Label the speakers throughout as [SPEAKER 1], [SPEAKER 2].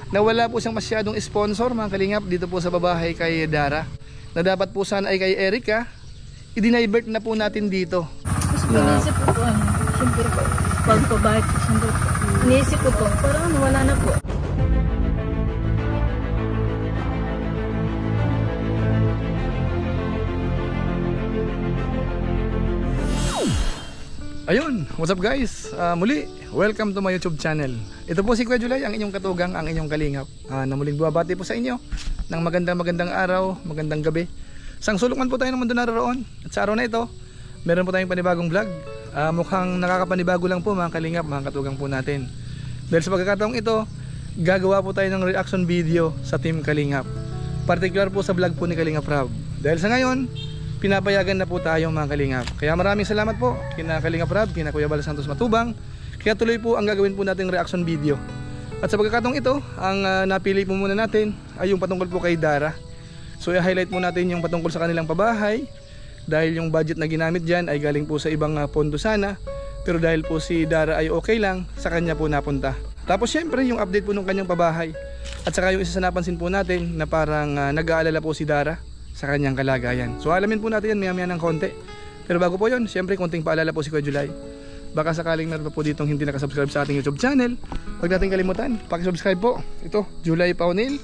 [SPEAKER 1] na wala po siyang masyadong sponsor mga kalingap dito po sa babahay kay Dara, na dapat po sana ay kay Erica, i-divert na po natin dito.
[SPEAKER 2] Mas iniisip ko po, siyempre po, pagpabahay po, siyempre po. Iniisip ko po, parang wala na po.
[SPEAKER 1] Ayun, what's up guys? Muli, welcome to my YouTube channel. Ito po si Kuya July, ang inyong katugang, ang inyong kalingap, na muling bumabati po sa inyo ng magandang araw, magandang gabi. Sang sulok man po tayo ng mundo naroon. At sa araw na ito, meron po tayong panibagong vlog. Mukhang nakakapanibago lang po mga kalingap, mga katugang po natin. Dahil sa pagkakataong ito, gagawa po tayo ng reaction video sa Team Kalingap. Particular po sa vlog po ni Kalingap Rob. Dahil sa ngayon, pinapayagan na po tayo mga kalingap. Kaya maraming salamat po kina Kalingap Rob, kina Kuya Bal Santos Matubang. Kaya tuloy po ang gagawin po nating reaction video. At sa pagkakataong ito, ang napili po muna natin ay yung patungkol po kay Dara. So i-highlight mo natin yung patungkol sa kanilang pabahay, dahil yung budget na ginamit dyan ay galing po sa ibang pondo sana. Pero dahil po si Dara ay okay lang, sa kanya po napunta. Tapos syempre yung update po ng kanyang pabahay. At saka yung isa sa napansin po natin na parang nag-aalala po si Dara sa kanyang kalagayan. So alamin po natin yan maya-maya ng konti. Pero bago po yun, syempre konting paalala po si Kuya July. Baka sakaling meron pa po ditong hindi nakasubscribe sa ating YouTube channel, huwag natin kalimutan, pakisubscribe po. Ito, July Paunil.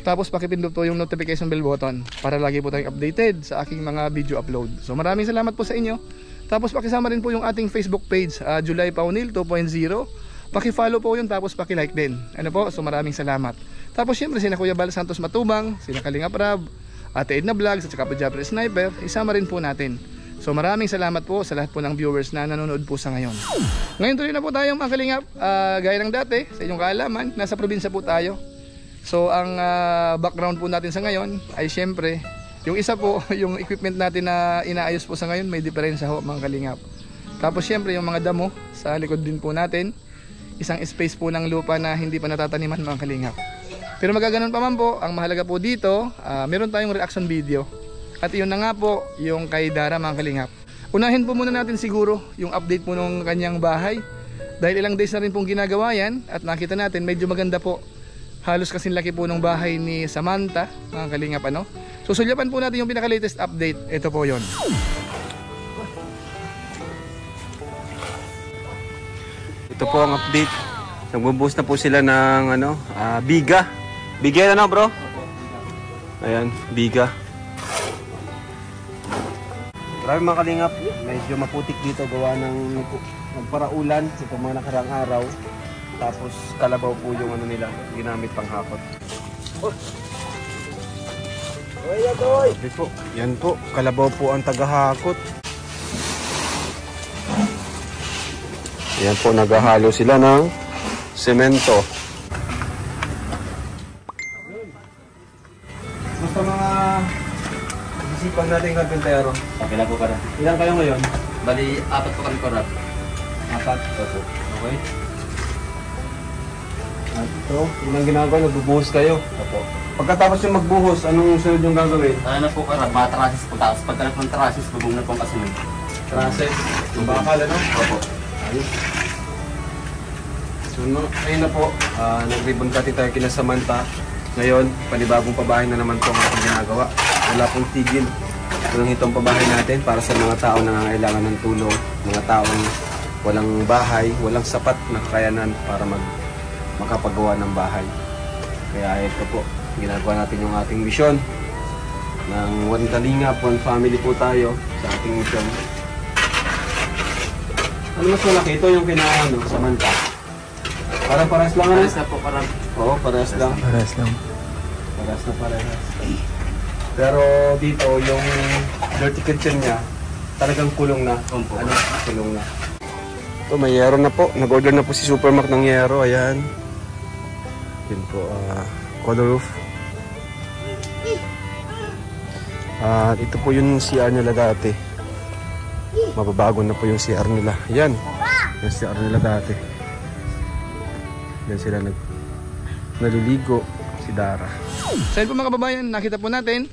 [SPEAKER 1] Tapos pakipindot po yung notification bell button para lagi po tayong updated sa aking mga video upload. So maraming salamat po sa inyo. Tapos pakisama rin po yung ating Facebook page, July Paunil 2.0. Paki-follow po yun, tapos paki-like din. Ano po? So maraming salamat. Tapos syempre sina Kuya Bal Santos Matubang, sina Kalingap Rob, Ate Edna Vlogs at saka po Jabber Sniper, isama rin po natin. So maraming salamat po sa lahat po ng viewers na nanonood po sa ngayon. Ngayon tuloy na po tayo mga kalingap. Gaya ng dati, sa inyong kaalaman, nasa probinsya po tayo. So ang background po natin sa ngayon ay syempre, yung isa po, yung equipment natin na inaayos po sa ngayon, may diferensya ho mga kalingap. Tapos syempre yung mga damo sa likod din po natin, isang space po ng lupa na hindi pa natataniman mga kalingap. Pero magaganon pa man po, ang mahalaga po dito, meron tayong reaction video. At iyon na nga po, yung kay Dara mga kalingap. Unahin po muna natin siguro yung update po ng kanyang bahay. Dahil ilang days na rin pong ginagawa yan, at nakita natin medyo maganda po. Halos kasing laki po ng bahay ni Samantha, mga kalingap ano. Susulyapan po natin yung pinaka-latest update. Ito po yon.
[SPEAKER 3] Ito po ang update. Nagbubuhos na po sila ng biga. Biga na bro? Ayan, biga. Maraming mga kalingap, medyo maputik dito gawa ng nagparaulan sa mga nakarang araw. Tapos kalabaw po yung nila, ginamit pang hakot. Yan po, kalabaw po ang tagahakot. Yan po, naghahalo sila ng semento. Basta mga isipan natin karpentero.
[SPEAKER 4] Kapila po para.
[SPEAKER 3] Ilan kayo ngayon?
[SPEAKER 4] Bali, 4 po kami korap.
[SPEAKER 3] 4? Opo. Okay. At ito, yun ang ginagawa, nagbubuhos kayo.
[SPEAKER 4] Opo.
[SPEAKER 3] Pagkatapos yung magbuhos, anong sunod yung gagawin?
[SPEAKER 4] Ano na po korap, mga trasis po. Tapos pagkalag ng trasis, bubong na pong kasunod.
[SPEAKER 3] Traces? Yung bakal, ano?
[SPEAKER 4] Opo.
[SPEAKER 3] Ayos. So, ayun na po, nag-ribbon cutting tayo kina Samantha. Ngayon, panibagong pabahay na naman po ang ating ginagawa. Wala pong tigil. Tulong itong pabahay natin para sa mga tao na nangangailangan ng tulong. Mga taong walang bahay, walang sapat na kakayanan para makapagawa ng bahay. Kaya ito po, ginagawa natin yung ating misyon. Ng One Kalingap, One Family po tayo sa ating misyon. Ano mas malaki? Ito yung Samantha. Parang parehas lang ano?
[SPEAKER 4] Parehas na po korap.
[SPEAKER 3] Oo, parehas lang.
[SPEAKER 1] Parehas lang.
[SPEAKER 3] Parehas. Pero dito, yung dirty kitchen niya, talagang kulong na. Kulong na. Ito, may yero na po. Nag-order na po si Supermac ng yero. Ayan. Yun po, color roof. At ito po yung CR nila dati. Mababago na po yung CR nila. Ayan. Yung CR nila dati. Yan sila naliligo si Dara.
[SPEAKER 1] So yun po mga kababayan, nakita po natin,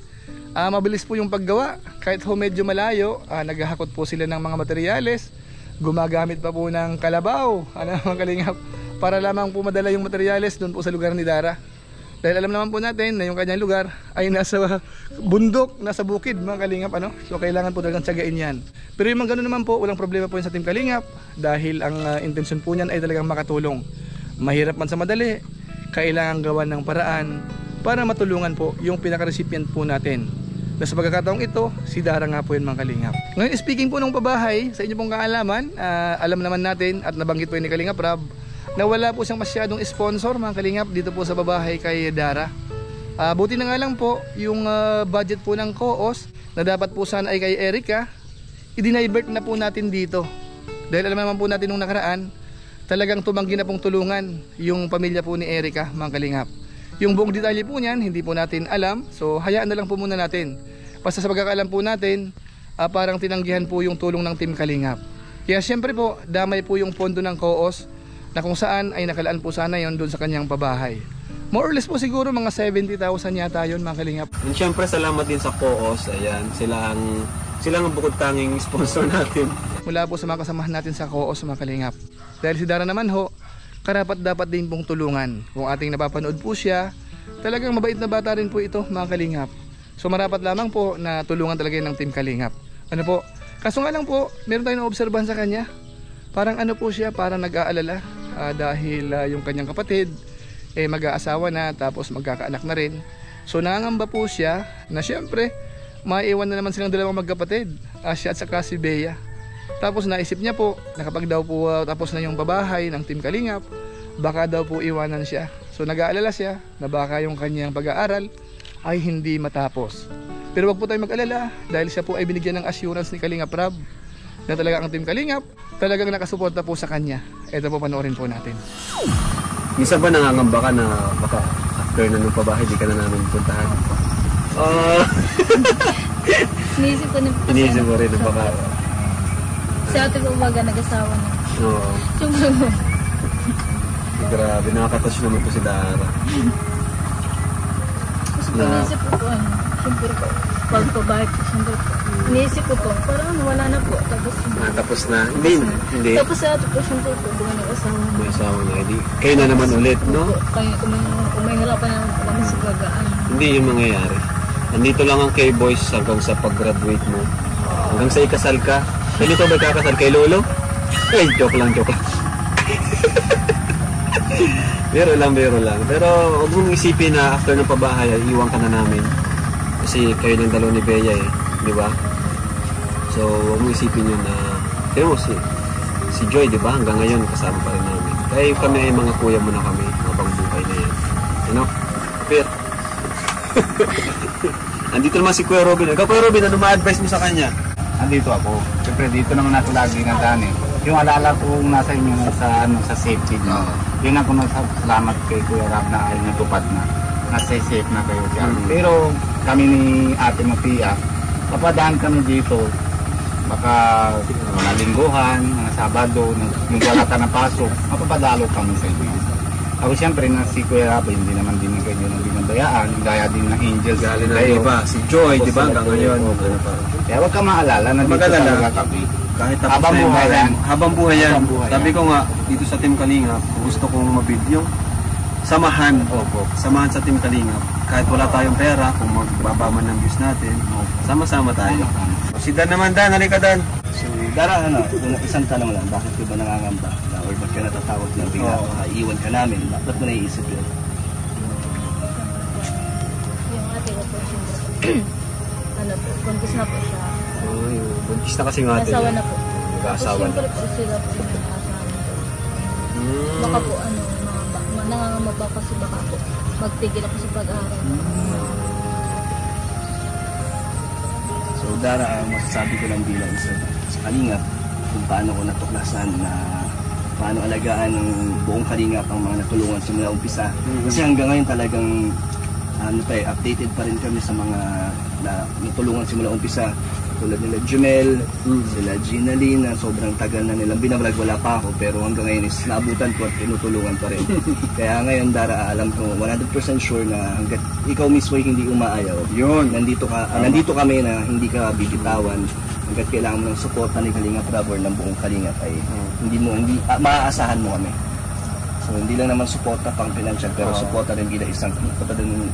[SPEAKER 1] mabilis po yung paggawa. Kahit ho medyo malayo, naghahakot po sila ng mga materyales. Gumagamit pa po ng kalabaw, mga kalingap, para lamang po madala yung materyales doon po sa lugar ni Dara. Dahil alam naman po natin na yung kanyang lugar ay nasa bundok, nasa bukid mga kalingap ano. So kailangan po talagang tiyagain yan. Pero yung mga ganun naman po, walang problema po yan sa Team Kalingap. Dahil ang intensyon po niyan ay talagang makatulong. Mahirap man sa madali, kailangan gawan ng paraan para matulungan po yung pinaka-recipient po natin. Na sa pagkakataong ito, si Dara nga po yun mga kalingap. Ngayon speaking po ng pabahay, sa inyo pong kaalaman, alam naman natin at nabanggit po yun ni Kalingap Rab, na wala po siyang masyadong sponsor mga kalingap dito po sa babahay kay Dara. Buti na nga lang po yung budget po ng COOS na dapat po sana ay kay Erica, i-divert na po natin dito. Dahil alam naman po natin nung nakaraan, talagang tumanggi na pong tulungan yung pamilya po ni Erica mga kalingap. Yung buong detalye po niyan, hindi po natin alam, so hayaan na lang po muna natin. Basta sa pagkakaalam po natin, parang tinanggihan po yung tulong ng Team Kalingap. Kaya syempre po, damay po yung pondo ng COOS na kung saan ay nakalaan po sana yon doon sa kanyang pabahay. More or less po siguro mga 70,000 yata yun mga kalingap.
[SPEAKER 3] And syempre salamat din sa COOS. Ayan, sila ang bukod tanging sponsor natin.
[SPEAKER 1] Mula po sa mga kasamahan natin sa COOS mga kalingap. Dahil si Dara naman ho, karapat dapat din pong tulungan. Kung ating napapanood po siya, talagang mabait na bata rin po ito mga kalingap. So marapat lamang po na tulungan talaga ng Team Kalingap. Ano po? Kaso nga lang po, meron tayong obserbahan sa kanya. Parang ano po siya, parang nag-aalala. Dahil yung kanyang kapatid mag-aasawa na tapos magkakaanak na rin. So nangangamba po siya na syempre maiiwan na naman silang dalawang magkapatid, siya at saka si Bea. Tapos naisip niya po na kapag daw po tapos na yung babahay ng Team Kalingap, baka daw po iwanan siya. So nag-aalala siya na baka yung kanyang pag-aaral ay hindi matapos. Pero wag po tayong mag-alala dahil siya po ay binigyan ng assurance ni Kalingap Rab na talaga ang Team Kalingap talagang nakasuporta po sa kanya. Ito po, panoorin po natin.
[SPEAKER 3] Minsan ba nangangamba ka na baka after na nung pabahay di ka na namin puntahan?
[SPEAKER 2] Inisip ko na po.
[SPEAKER 3] Iniisip mo rin na baka...
[SPEAKER 2] Sa ating umaga nag-asawa na.
[SPEAKER 3] Oo. Grabe, nakakatouch naman po si Dara.
[SPEAKER 2] Kasi inisip ko ano, siyempre po. Pagpabahay po, siyempre po. Inisip ko po, parang wala na po.
[SPEAKER 3] Tapos na? Hindi.
[SPEAKER 2] Tapos sa ating po, siyempre po, kung nag-asawa na.
[SPEAKER 3] May asawa na, hindi. Kayo na naman ulit, no?
[SPEAKER 2] Kaya kung may hirapan na kami sa gagaan.
[SPEAKER 3] Hindi yung mangyayari. Nandito lang ang K-Boys hanggang sa pag-graduate mo. Hanggang sa ikasal ka. Kaya ito ba kakasal kay Lolo? Eh, joke lang. Biro lang. Pero huwag mong isipin na after ng pabahay, iwan ka na namin. Kasi kayo ng dalawa ni Bea di ba? So, huwag mong isipin yun na, pero si Joy, di ba? Hanggang ngayon, kasama pa rin namin. Kaya kami ay mga kuya mo na kami, habang buhay na yan. Ano? Kapit. Andito naman si Kuya Robin. Ikaw, Kuya Robin, ano ma-advise mo sa kanya?
[SPEAKER 5] Andito ako. Siyempre dito naman natin lagi nandaan eh. Yung alala ko nasa inyo sa safety niyo. Yun ako salamat kay Kuya Rab na ay natupad na. Nasa safe na kayo dyan. Pero kami ni Ate Mapia, papadaan kami dito. Baka mga lingguhan, mga Sabado, nung wala ka ng pasok, mapapadalo kami sa inyo. Ako siyempre na si Kuya Rab, hindi naman din kayo nang binabayaan. Gaya din ng Angels.
[SPEAKER 3] Galing na iba. Si Joy, di ba? Hanggang ngayon.
[SPEAKER 5] Kaya huwag ka maalala na dito talaga kami.
[SPEAKER 3] Kahit tapos na yung bahay. Habang buhay yan. Sabi ko nga, dito sa Team Kalingap, gusto kong mabidyo. Samahan. Samahan sa Team Kalingap. Kahit wala tayong pera, kung magbaba man ng views natin, sama-sama tayo. Si Dan naman, Dan. Halika, Dan.
[SPEAKER 4] So, Dara, isang tanong lang, bakit ka ba nangangamba? Or ba't ka natatakot na bigla iiwan ka namin? Ba't mo naiisip yun?
[SPEAKER 2] Yung ate ko po, siyempre. Ano po, buntis na po siya.
[SPEAKER 3] Buntis na kasi nga ate.
[SPEAKER 2] Nag-asawa na po.
[SPEAKER 3] Nag-asawa na.
[SPEAKER 2] Siyempre po sila po yung nag-asawa na po. Baka po nangangamba ba kasi baka po magtigil ako sa pag-aaral.
[SPEAKER 4] So, Dara, masasabi ko lang bilang isa sa Kalingap kung paano ko natuklasan na paano alagaan ng buong Kalingap ang mga natulungan simula umpisa. Kasi hanggang ngayon talagang updated pa rin kami sa mga natulungan simula umpisa. Tulad nila Jumel, sila Gina Lee na sobrang tagal na nilang binablog, wala pa ako pero hanggang ngayon is naabutan ko at tinutulungan pa rin. Kaya ngayon Dara, alam ko 100% sure na hanggat ikaw mismo ay hindi umaayaw, nandito kami na hindi ka bibitawan. Hanggat kailangan mo ng suporta ni Kalingap Rab or ng buong Kalingap ay hindi maaasahan mo kami.
[SPEAKER 3] So
[SPEAKER 4] So hindi lang naman suporta pang financial, pero suporta rin bilang isang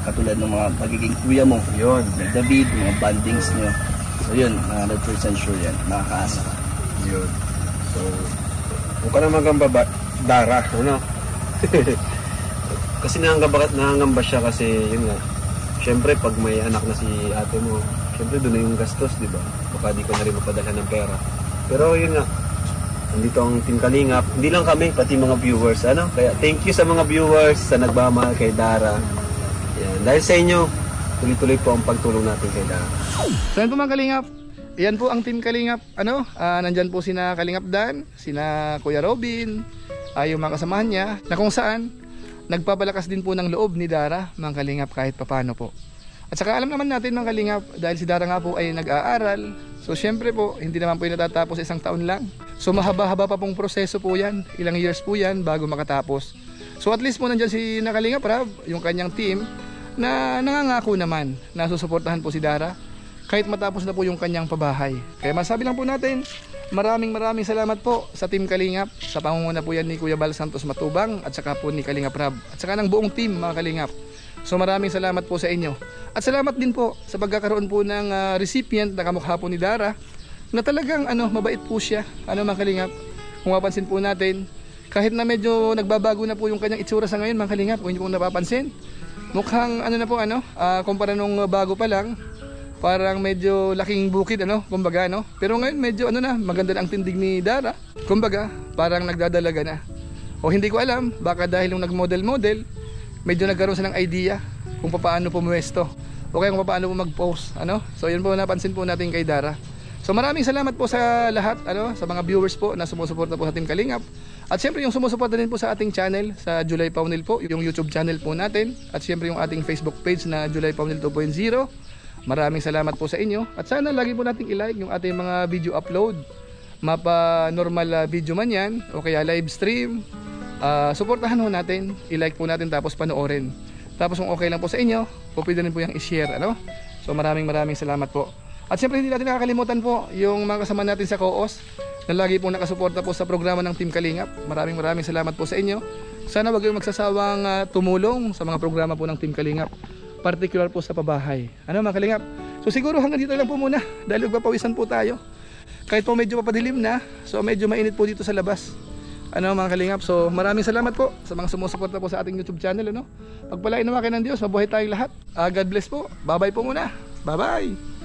[SPEAKER 4] katulad ng mga pagiging kuya mo.
[SPEAKER 3] Yun.
[SPEAKER 4] Like David, mga bandings nyo. So yun, 100% sure yan, makakaasa ka.
[SPEAKER 3] Yun. So, huwag ka na magamba Dara, ano? Kasi nangangamba siya kasi yun nga. Siyempre pag may anak na si ate mo, siyempre doon na yung gastos, di ba? Baka di ka na rin mapadala ng pera. Pero yun nga, nandito ang Team Kalingap. Hindi lang kami, pati mga viewers, ano? Kaya thank you sa mga viewers sa nagmamahal kay Dara. Yan. Dahil sa inyo, tuloy-tuloy po ang pagtulong natin kay Dara.
[SPEAKER 1] So yan po mga Kalingap. Yan po ang Team Kalingap. Nandyan po sina Kalingap Dan, sina Kuya Robin, yung mga kasamahan niya, na kung saan nagpapalakas din po ng loob ni Dara, mga Kalingap, kahit papano po. At saka alam naman natin mga Kalingap, dahil si Dara nga po ay nag-aaral, so syempre po, hindi naman po yung natatapos isang taon lang. So mahaba-haba pa pong proseso po yan, ilang years po yan bago makatapos. So at least po nandyan si Kalingap Rab, yung kanyang team, na nangangako naman na susuportahan po si Dara kahit matapos na po yung kanyang pabahay. Kaya masabi lang po natin, maraming salamat po sa Team Kalingap, sa pangunguna po yan ni Kuya Bal Santos Matubang at saka po ni Kalingap Rab at saka ng buong team mga Kalingap. So maraming salamat po sa inyo. At salamat din po sa pagkakaroon po ng recipient na kamukha po ni Dara, na talagang mabait po siya. Mga Kalingap, kung mapansin po natin, kahit na medyo nagbabago na po yung kanyang itsura sa ngayon mga Kalingap, kung hindi po napapansin, mukhang kumpara nung bago pa lang, parang medyo laking bukid kumbaga pero ngayon medyo maganda na ang tindig ni Dara, kumbaga parang nagdadalaga na, o hindi ko alam, baka dahil yung nagmodel medyo nagkaroon siya ng idea kung paano pumuwesto o kaya kung paano mag-post so yun po napansin po natin kay Dara. So maraming salamat po sa lahat sa mga viewers po na sumusuporta po sa Team Kalingap, at siyempre yung sumusuporta din po sa ating channel sa July Paunil po, yung YouTube channel po natin, at siyempre yung ating Facebook page na July Paunil 2.0. Maraming salamat po sa inyo, at sana lagi po nating i-like yung ating mga video upload, mapa normal video man yan o kaya live stream. Suportahan ho natin, i-like po natin tapos panoorin. Tapos kung okay lang po sa inyo, pwede rin po yung i-share So maraming salamat po. At siyempre hindi natin nakakalimutan po yung mga kasama natin sa COOS na lagi po nakasuporta po sa programa ng Team Kalingap. Maraming salamat po sa inyo. Sana wag kayong magsasawang tumulong sa mga programa po ng Team Kalingap, particular po sa pabahay. Mga Kalingap? So siguro hanggang dito lang po muna dahil magpapawisan po tayo. Kahit po medyo papadilim na, so medyo mainit po dito sa labas. Mga Kalingap? So maraming salamat po sa mga sumusuporta po sa ating YouTube channel. Pagpalain naman kayo ng Diyos, mabuhay tayong lahat. God bless po. Bye-bye po muna. Bye-bye.